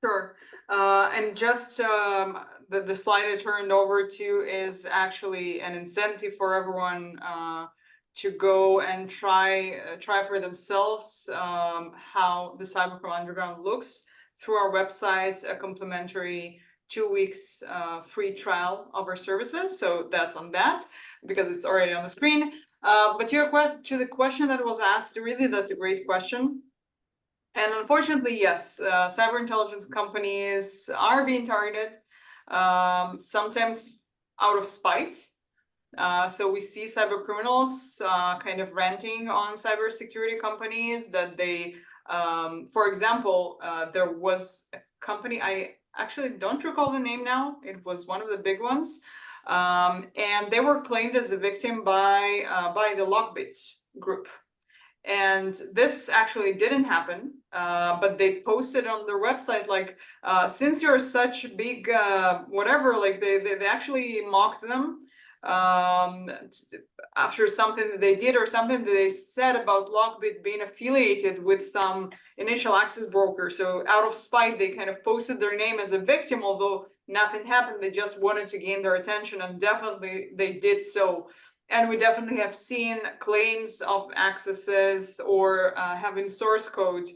Speaker 2: Sure. And just the slide I turned over to is actually an incentive for everyone to go and try for themselves how the Cybercrime Underground looks through our website, a complimentary 2 weeks free trial of our services. So that's on that because it's already on the screen. But to the question that was asked, really, that's a great question. And unfortunately, yes, cyber intelligence companies are being targeted, sometimes out of spite. So we see cyber criminals kind of ranting on cybersecurity companies that they, for example, there was a company, I actually don't recall the name now. It was one of the big ones. And they were claimed as a victim by the Lockbit group. And this actually didn't happen, but they posted on their website, like, since you're such big, whatever, like they actually mocked them after something that they did or something that they said about Lockbit being affiliated with some initial access broker. So out of spite, they kind of posted their name as a victim, although nothing happened. They just wanted to gain their attention, and definitely they did so. And we definitely have seen claims of accesses or having source code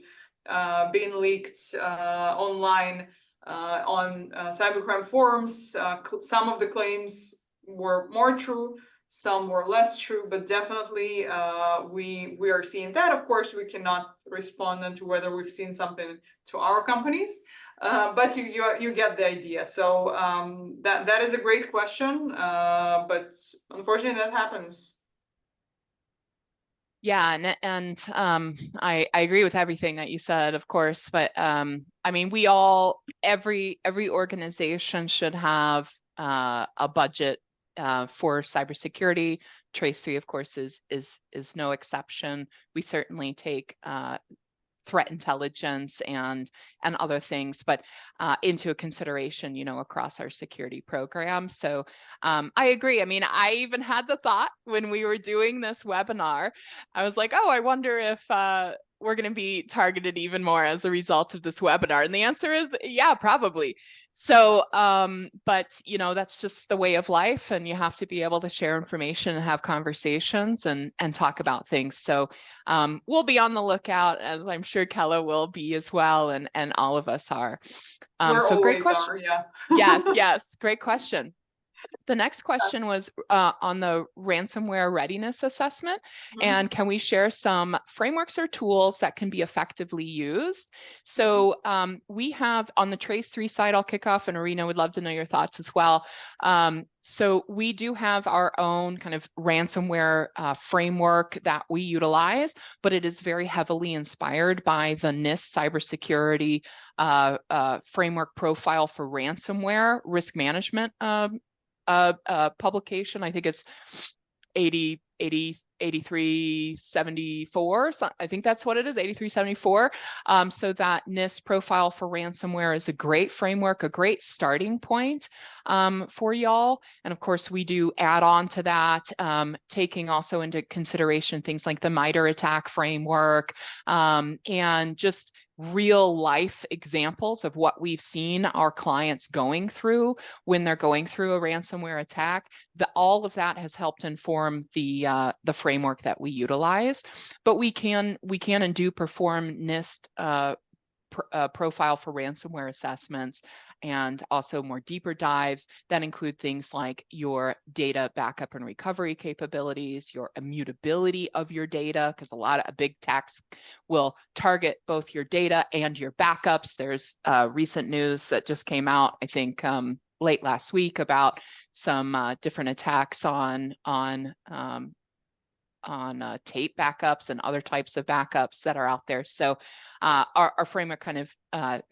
Speaker 2: being leaked online on cybercrime forums. Some of the claims were more true, some were less true, but definitely we are seeing that. Of course, we cannot respond to whether we've seen something to our companies. But you get the idea. So that is a great question, but unfortunately that happens.
Speaker 3: Yeah, and I agree with everything that you said, of course, but I mean, every organization should have a budget for cybersecurity. Trace3, of course, is no exception. We certainly take threat intelligence and other things, but into a consideration, across our security program. So I agree. I mean, I even had the thought when we were doing this webinar, I was like, oh, I wonder if we're going to be targeted even more as a result of this webinar. And the answer is, yeah, probably. So, but that's just the way of life, and you have to be able to share information and have conversations and talk about things. So we'll be on the lookout, as I'm sure Kella will be as well, and all of us are. So great question.
Speaker 2: Yeah.
Speaker 3: Yes, great question. The next question was on the ransomware readiness assessment. And can we share some frameworks or tools that can be effectively used? So we have on the Trace3 side, I'll kick off, and Irina would love to know your thoughts as well. So we do have our own kind of ransomware framework that we utilize, but it is very heavily inspired by the NIST cybersecurity framework profile for ransomware risk management publication. I think it's 8374. So I think that's what it is, 8374. So that NIST profile for ransomware is a great framework, a great starting point for y'all. And of course, we do add on to that, taking also into consideration things like the MITRE ATT&CK framework and just real life examples of what we've seen our clients going through when they're going through a ransomware attack. All of that has helped inform the framework that we utilize. But we can and do perform NIST profile for ransomware assessments, and also more deeper dives that include things like your data backup and recovery capabilities, your immutability of your data, because a lot of big attacks will target both your data and your backups. There's recent news that just came out, I think late last week, about some different attacks on tape backups and other types of backups that are out there. So our framework kind of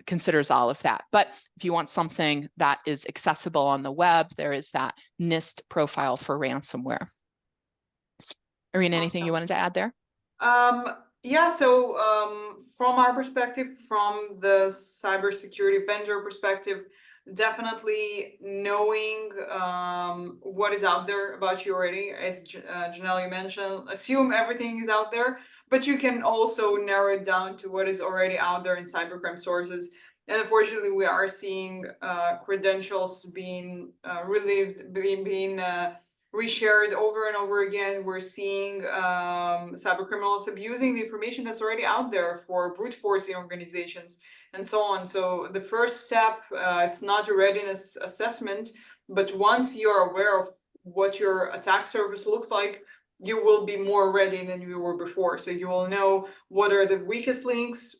Speaker 3: considers all of that. But if you want something that is accessible on the web, there is that NIST profile for ransomware. Irina, anything you wanted to add there?
Speaker 2: Yeah, so from our perspective, from the cybersecurity vendor perspective, definitely knowing what is out there about you already, as Janelle mentioned, assume everything is out there, but you can also narrow it down to what is already out there in cybercrime sources. And unfortunately, we are seeing credentials being relieved, being reshared over and over again. We're seeing cyber criminals abusing the information that's already out there for brute forcing organizations and so on. So the first step, it's not a readiness assessment, but once you're aware of what your attack surface looks like, you will be more ready than you were before. So you will know what are the weakest links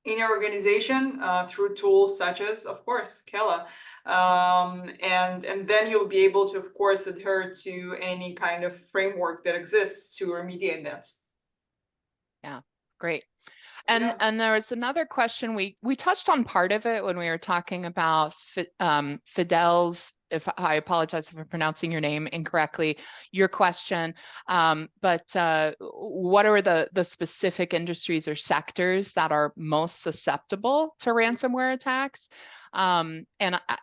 Speaker 2: in your organization through tools such as, of course, Kela. And then you'll be able to, of course, adhere to any kind of framework that exists to remediate that.
Speaker 3: Yeah, great. And
Speaker 2: Yeah.
Speaker 3: and there was another question, we touched on part of it when we were talking about Fidel's, if I apologize if I'm pronouncing your name incorrectly, your question, but what are the specific industries or sectors that are most susceptible to ransomware attacks? And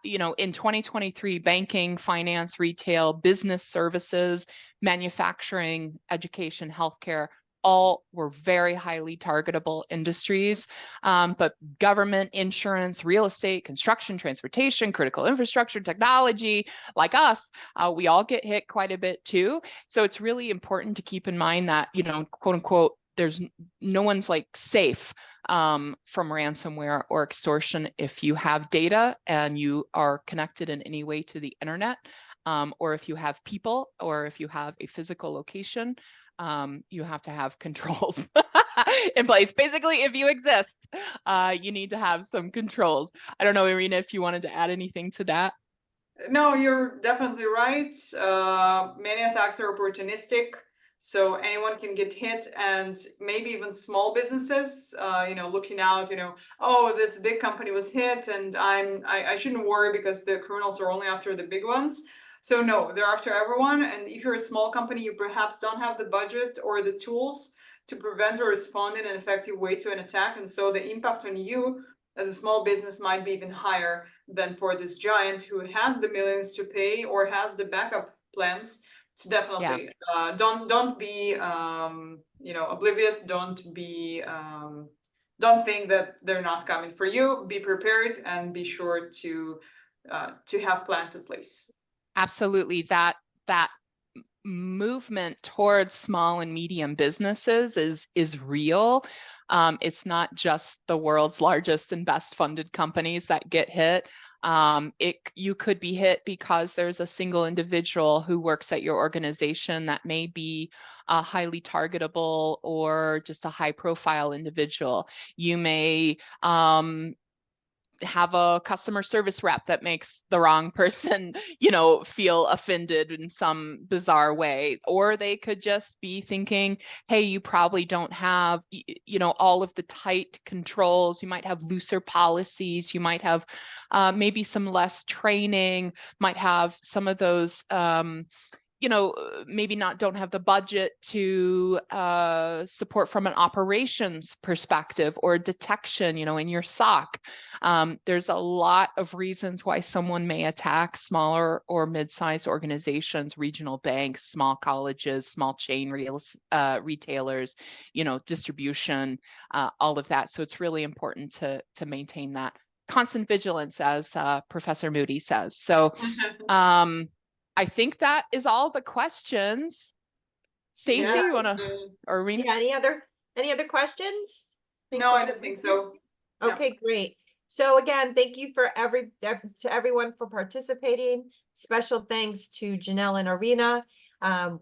Speaker 3: you know, in 2023, banking, finance, retail, business services, manufacturing, education, healthcare, all were very highly targetable industries, but government, insurance, real estate, construction, transportation, critical infrastructure, technology, like us, we all get hit quite a bit too. So it's really important to keep in mind that, you know, quote unquote, there's no one's like safe from ransomware or extortion if you have data and you are connected in any way to the internet, or if you have people, or if you have a physical location. You have to have controls in place. Basically, if you exist, you need to have some controls. I don't know, Irina, if you wanted to add anything to that.
Speaker 2: No, you're definitely right. Many attacks are opportunistic, so anyone can get hit, and maybe even small businesses, you know, looking out, you know, oh, this big company was hit, and I shouldn't worry because the criminals are only after the big ones. So no, they're after everyone. And if you're a small company, you perhaps don't have the budget or the tools to prevent or respond in an effective way to an attack, and so the impact on you as a small business might be even higher than for this giant who has the millions to pay or has the backup plans. So definitely, don't be you know, oblivious. Don't be don't think that they're not coming for you. Be prepared and be sure to have plans in place.
Speaker 3: Absolutely, that movement towards small and medium businesses is real. It's not just the world's largest and best funded companies that get hit. You could be hit because there's a single individual who works at your organization that may be highly targetable, or just a high profile individual. You may have a customer service rep that makes the wrong person, you know, feel offended in some bizarre way. Or they could just be thinking, hey, you probably don't have, you know, all of the tight controls. You might have looser policies. You might have maybe some less training, might have some of those, you know, maybe don't have the budget to support from an operations perspective or detection, you know, in your SOC. There's a lot of reasons why someone may attack smaller or mid-sized organizations, regional banks, small colleges, small chain retailers, you know, distribution, all of that. So it's really important to maintain that constant vigilance, as Professor Moody says. So I think that is all the questions. Stacey,
Speaker 2: Yeah.
Speaker 3: you want to, or Rena?
Speaker 1: Yeah, any other questions?
Speaker 2: No, I didn't think so.
Speaker 1: Okay, great. So again, thank you to everyone for participating. Special thanks to Janelle and Irina.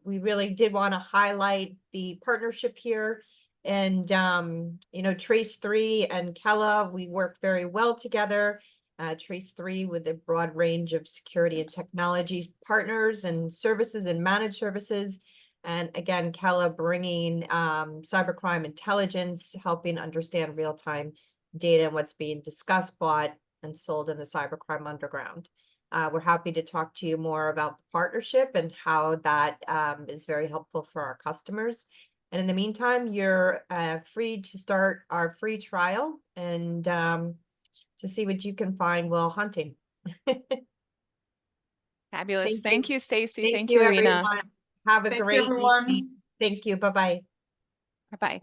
Speaker 1: We really did want to highlight the partnership here. And you know, Trace3 and Kela, we work very well together. Trace3 with a broad range of security and technology partners and services and managed services. And again, Kela bringing cybercrime intelligence, helping understand real-time data and what's being discussed, bought, and sold in the cybercrime underground. We're happy to talk to you more about the partnership and how that is very helpful for our customers. And in the meantime, you're free to start our free trial and to see what you can find while hunting.
Speaker 3: Fabulous. Thank you, Stacey.
Speaker 1: Thank you,
Speaker 3: Irina.
Speaker 1: everyone. Have a
Speaker 2: Thank you,
Speaker 1: great
Speaker 2: everyone.
Speaker 1: evening. Thank you. Bye-bye.
Speaker 3: Bye-bye.